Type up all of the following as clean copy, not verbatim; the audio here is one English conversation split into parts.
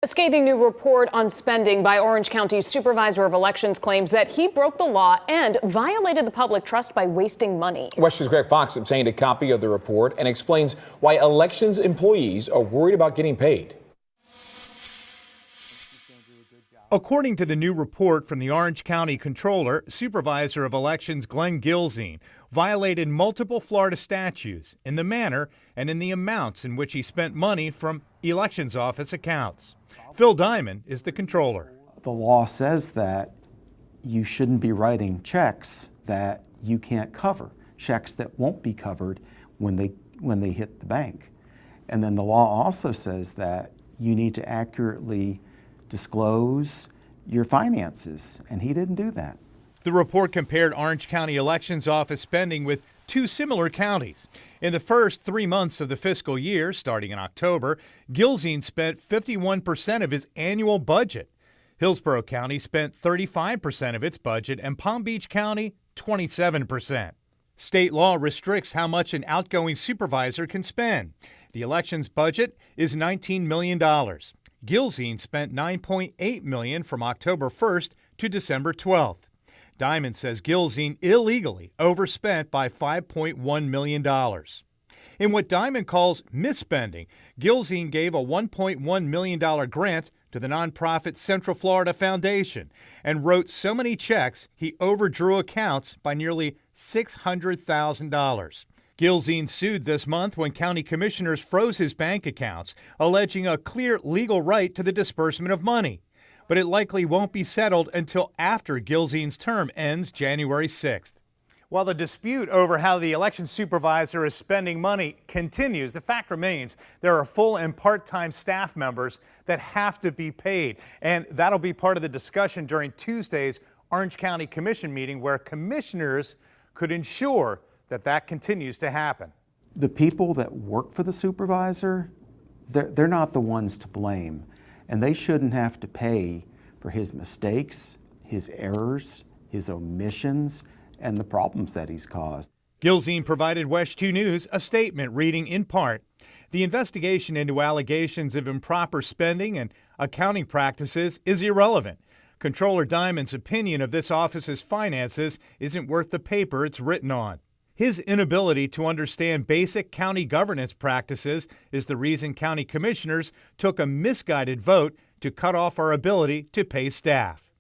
A scathing new report on spending by Orange County's Supervisor of Elections claims that he broke the law and violated the public trust by wasting money. WESH News' Greg Fox obtained a copy of the report and explains why elections employees are worried about getting paid. According to the new report from the Orange County Controller, Supervisor of Elections Glenn Gilzean violated multiple Florida statutes in the manner and in the amounts in which he spent money from elections office accounts. Phil Diamond is the controller. The law says that you shouldn't be writing checks that you can't cover, checks that won't be covered when they hit the bank. And then the law also says that you need to accurately disclose your finances, and he didn't do that. The report compared Orange County Elections Office spending with two similar counties. In the first 3 months of the fiscal year, starting in October, Gilzean spent 51% of his annual budget. Hillsborough County spent 35% of its budget, and Palm Beach County 27%. State law restricts how much an outgoing supervisor can spend. The elections budget is $19 million. Gilzean spent $9.8 million from October 1st to December 12th. Diamond says Gilzean illegally overspent by $5.1 million. In what Diamond calls misspending, Gilzean gave a $1.1 million grant to the nonprofit Central Florida Foundation and wrote so many checks he overdrew accounts by nearly $600,000. Gilzean sued this month when county commissioners froze his bank accounts, alleging a clear legal right to the disbursement of money. But it likely won't be settled until after Gilzean's term ends January 6th. While the dispute over how the election supervisor is spending money continues, the fact remains there are full and part-time staff members that have to be paid. And that'll be part of the discussion during Tuesday's Orange County Commission meeting, where commissioners could ensure that that continues to happen. The people that work for the supervisor, they're not the ones to blame. And they shouldn't have to pay for his mistakes, his errors, his omissions, and the problems that he's caused. Gilzean provided WESH 2 News a statement reading in part, "The investigation into allegations of improper spending and accounting practices is irrelevant. Controller Diamond's opinion of this office's finances isn't worth the paper it's written on. His inability to understand basic county governance practices is the reason county commissioners took a misguided vote to cut off our ability to pay staff."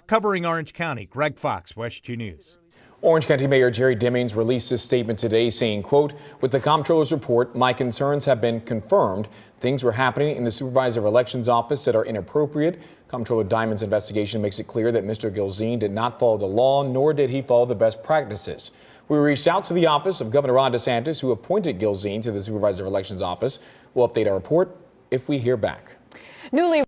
Covering Orange County, Greg Fox, WESH 2 News. Orange County Mayor Jerry Demings released this statement today saying, quote, "With the comptroller's report, my concerns have been confirmed. Things were happening in the Supervisor of Elections office that are inappropriate. Comptroller Diamond's investigation makes it clear that Mr. Gilzean did not follow the law, nor did he follow the best practices. We reached out to the office of Governor Ron DeSantis, who appointed Gilzean to the Supervisor of Elections office. We'll update our report if we hear back." Newly